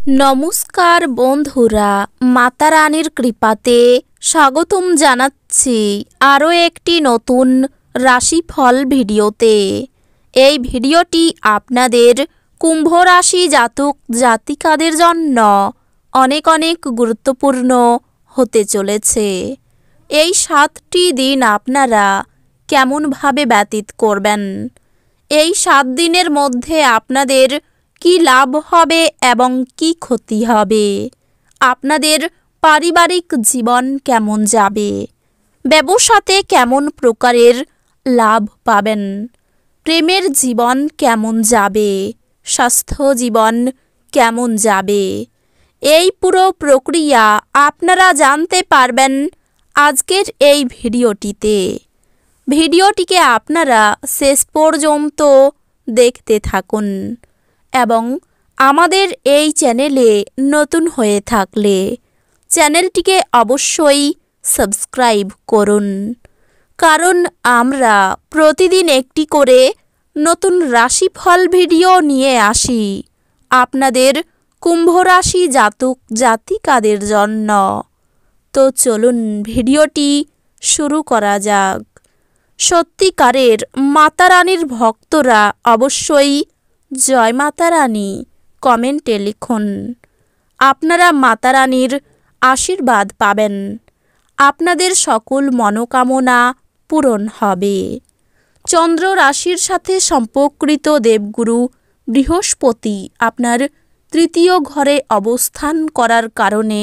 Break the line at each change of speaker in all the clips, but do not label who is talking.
নমস্কার বন্ধুরা, মাতা রানীর কৃপাতে স্বাগতম জানাচ্ছি আরও একটি নতুন রাশিফল ভিডিওতে। এই ভিডিওটি আপনাদের কুম্ভ রাশি জাতক জাতিকাদের জন্য অনেক অনেক গুরুত্বপূর্ণ হতে চলেছে। এই 7টি দিন আপনারা কেমনভাবে ব্যতীত করবেন, এই 7 দিনের মধ্যে আপনাদের কি লাভ হবে এবং কি ক্ষতি হবে, আপনাদের পারিবারিক জীবন কেমন যাবে, ব্যবসাতে কেমন প্রকারের লাভ পাবেন, প্রেমের জীবন কেমন যাবে, স্বাস্থ্য জীবন কেমন যাবে, এই পুরো প্রক্রিয়া আপনারা জানতে পারবেন আজকের এই ভিডিওটিতে। ভিডিওটিকে আপনারা শেষ পর্যন্ত দেখতে থাকুন এবং আমাদের এই চ্যানেলে নতুন হয়ে থাকলে চ্যানেলটিকে অবশ্যই সাবস্ক্রাইব করুন, কারণ আমরা প্রতিদিন একটি করে নতুন রাশিফল ভিডিও নিয়ে আসি আপনাদের কুম্ভ রাশি জাতক জাতিকাদের জন্য। তো চলুন ভিডিওটি শুরু করা যাক। সত্যিকারের মাতা রানীর ভক্তরা অবশ্যই জয় মাতা রানী কমেন্টে লিখুন। আপনারা মাতা রানীর আশীর্বাদ পাবেন, আপনাদের সকল মনোকামনা পূরণ হবে। চন্দ্র রাশির সাথে সম্পর্কিত দেবগুরু বৃহস্পতি আপনার তৃতীয় ঘরে অবস্থান করার কারণে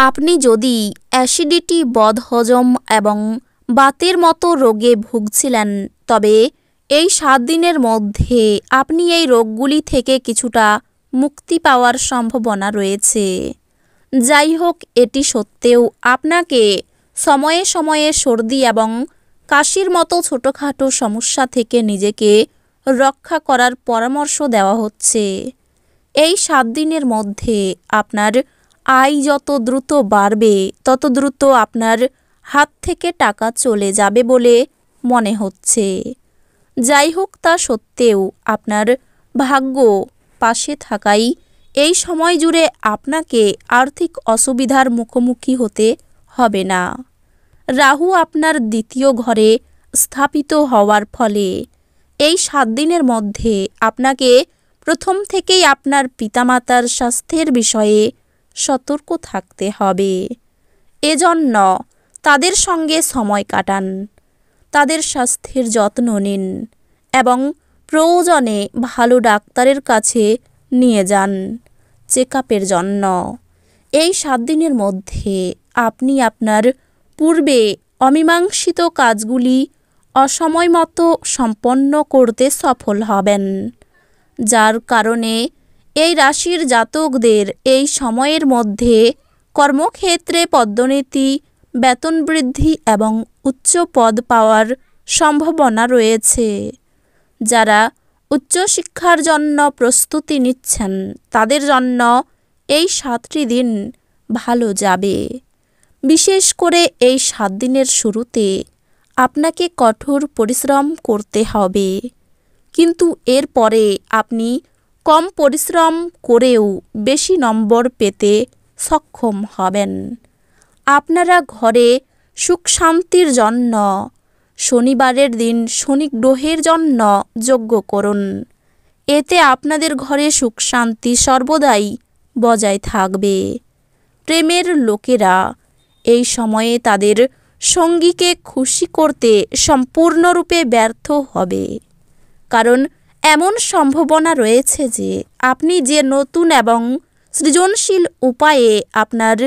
আপনি যদি অ্যাসিডিটি, বদহজম এবং বাতের মতো রোগে ভুগছিলেন, তবে এই 7 দিনের মধ্যে আপনি এই রোগগুলি থেকে কিছুটা মুক্তি পাওয়ার সম্ভাবনা রয়েছে। যাই হোক, এটি সত্ত্বেও আপনাকে সময়ে সময়ে সর্দি এবং কাশির মতো ছোটোখাটো সমস্যা থেকে নিজেকে রক্ষা করার পরামর্শ দেওয়া হচ্ছে। এই 7 দিনের মধ্যে আপনার আয় যত দ্রুত বাড়বে, তত দ্রুত আপনার হাত থেকে টাকা চলে যাবে বলে মনে হচ্ছে। যাই হোক, তা সত্ত্বেও আপনার ভাগ্য পাশে থাকাই এই সময় জুড়ে আপনাকে আর্থিক অসুবিধার মুখোমুখি হতে হবে না। রাহু আপনার দ্বিতীয় ঘরে স্থাপিত হওয়ার ফলে এই 7 দিনের মধ্যে আপনাকে প্রথম থেকেই আপনার পিতামাতার স্বাস্থ্যের বিষয়ে সতর্ক থাকতে হবে। এজন্য তাদের সঙ্গে সময় কাটান, তাদের স্বাস্থ্যের যত্ন নিন এবং প্রয়োজনে ভালো ডাক্তারের কাছে নিয়ে যান চেকআপের জন্য। এই 7 দিনের মধ্যে আপনি আপনার পূর্বে অমীমাংসিত কাজগুলি অসময় মতো সম্পন্ন করতে সফল হবেন, যার কারণে এই রাশির জাতকদের এই সময়ের মধ্যে কর্মক্ষেত্রে পদোন্নতি, বেতন বৃদ্ধি এবং উচ্চ পদ পাওয়ার সম্ভাবনা রয়েছে। যারা উচ্চশিক্ষার জন্য প্রস্তুতি নিচ্ছেন, তাদের জন্য এই 7টি দিন ভালো যাবে। বিশেষ করে এই 7 দিনের শুরুতে আপনাকে কঠোর পরিশ্রম করতে হবে, কিন্তু এরপরে আপনি কম পরিশ্রম করেও বেশি নম্বর পেতে সক্ষম হবেন। আপনারা ঘরে সুখ শান্তির জন্য শনিবারের দিন শনি গ্রহের জন্য যজ্ঞ করুন। এতে আপনাদের ঘরে সুখ শান্তি সর্বদাই বজায় থাকবে। প্রেমের লোকেরা এই সময়ে তাদের সঙ্গীকে খুশি করতে সম্পূর্ণরূপে ব্যর্থ হবে, কারণ এমন সম্ভাবনা রয়েছে যে আপনি যে নতুন এবং সৃজনশীল উপায়ে আপনার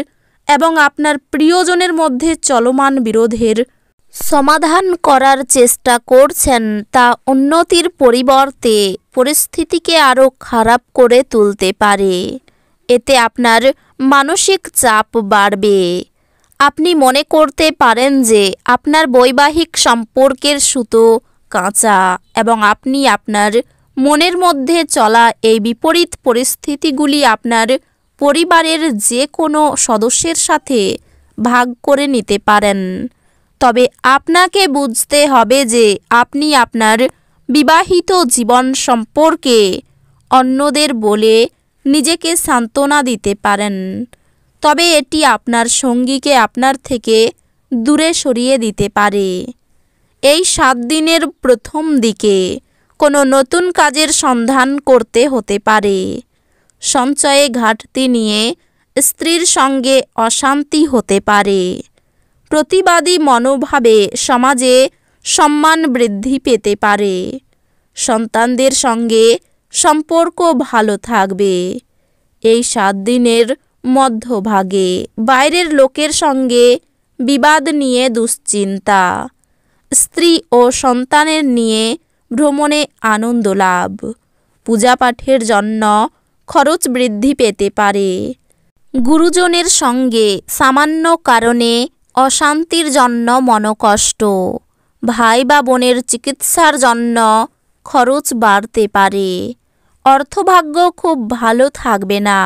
এবং আপনার প্রিয়জনের মধ্যে চলমান বিরোধের সমাধান করার চেষ্টা করছেন, তা উন্নতির পরিবর্তে পরিস্থিতিকে আরও খারাপ করে তুলতে পারে। এতে আপনার মানসিক চাপ বাড়বে। আপনি মনে করতে পারেন যে আপনার বৈবাহিক সম্পর্কের সুতো কাঁচা এবং আপনি আপনার মনের মধ্যে চলা এই বিপরীত পরিস্থিতিগুলি আপনার পরিবারের যে কোনো সদস্যের সাথে ভাগ করে নিতে পারেন। তবে আপনাকে বুঝতে হবে যে আপনি আপনার বিবাহিত জীবন সম্পর্কে অন্যদের বলে নিজেকে সান্ত্বনা দিতে পারেন, তবে এটি আপনার সঙ্গীকে আপনার থেকে দূরে সরিয়ে দিতে পারে। এই 7 দিনের প্রথম দিকে কোনো নতুন কাজের সন্ধান করতে হতে পারে। সঞ্চয়ে ঘাটতি নিয়ে স্ত্রীর সঙ্গে অশান্তি হতে পারে। প্রতিবাদী মনোভাবে সমাজে সম্মান বৃদ্ধি পেতে পারে। সন্তানদের সঙ্গে সম্পর্ক ভালো থাকবে। এই 7 দিনের মধ্যভাগে বাইরের লোকের সঙ্গে বিবাদ নিয়ে দুশ্চিন্তা, স্ত্রী ও সন্তানের নিয়ে ভ্রমণে আনন্দ লাভ, পূজাপাঠের জন্য খরচ বৃদ্ধি পেতে পারে। গুরুজনের সঙ্গে সামান্য কারণে অশান্তির জন্য মনোকষ্ট, ভাই বা বোনের চিকিৎসার জন্য খরচ বাড়তে পারে। অর্থভাগ্য খুব ভালো থাকবে না।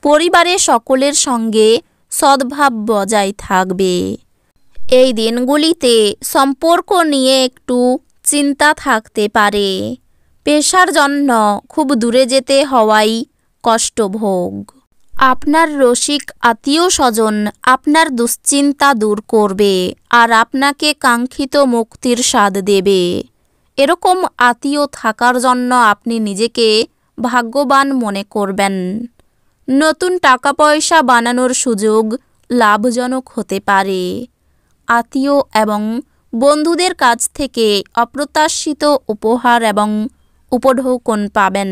পরিবারে সকলের সঙ্গে সদ্ভাব বজায় থাকবে। এই দিনগুলিতে সম্পর্ক নিয়ে একটু চিন্তা থাকতে পারে। পেশার জন্য খুব দূরে যেতে হওয়াই কষ্টভোগ। আপনার রসিক আত্মীয় স্বজন আপনার দুশ্চিন্তা দূর করবে আর আপনাকে কাঙ্ক্ষিত মুক্তির স্বাদ দেবে। এরকম আত্মীয় থাকার জন্য আপনি নিজেকে ভাগ্যবান মনে করবেন। নতুন টাকা পয়সা বানানোর সুযোগ লাভজনক হতে পারে। আত্মীয় এবং বন্ধুদের কাছ থেকে অপ্রত্যাশিত উপহার এবং উপঢৌকন পাবেন।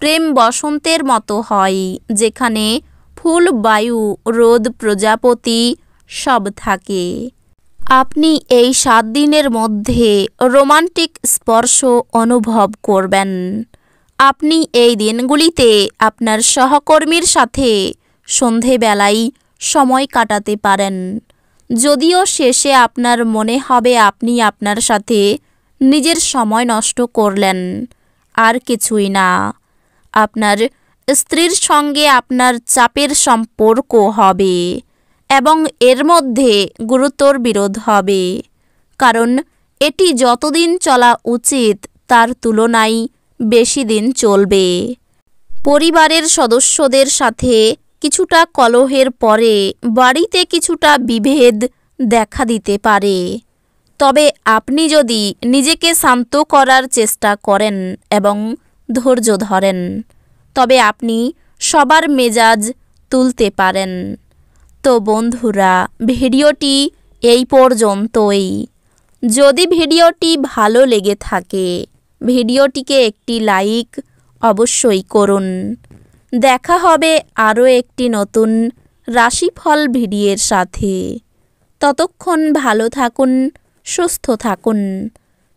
প্রেম বসন্তের মতো হয়, যেখানে ফুল, বায়ু, রোদ, প্রজাপতি সব থাকে। আপনি এই 7 দিনের মধ্যে রোমান্টিক স্পর্শ অনুভব করবেন। আপনি এই দিনগুলিতে আপনার সহকর্মীর সাথে সন্ধেবেলায় সময় কাটাতে পারেন, যদিও শেষে আপনার মনে হবে আপনি আপনার সাথে নিজের সময় নষ্ট করলেন, আর কিছুই না। আপনার স্ত্রীর সঙ্গে আপনার চাপের সম্পর্ক হবে এবং এর মধ্যে গুরুতর বিরোধ হবে, কারণ এটি যতদিন চলা উচিত তার তুলনায় বেশি দিন চলবে। পরিবারের সদস্যদের সাথে কিছুটা কলহের পরে বাড়িতে কিছুটা বিভেদ দেখা দিতে পারে। তবে আপনি যদি নিজেকে শান্ত করার চেষ্টা করেন এবং ধৈর্য ধরেন, তবে আপনি সবার মেজাজ তুলতে পারেন। তো বন্ধুরা, ভিডিওটি এই পর্যন্তই। যদি ভিডিওটি ভালো লেগে থাকে, ভিডিওটিকে একটি লাইক অবশ্যই করুন। দেখা হবে আরও একটি নতুন রাশিফল ভিডিওর সাথে। ততক্ষণ ভালো থাকুন, সুস্থ থাকুন,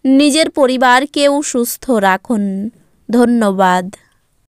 নিজের পরিবারকেও সুস্থ রাখুন। ধন্যবাদ।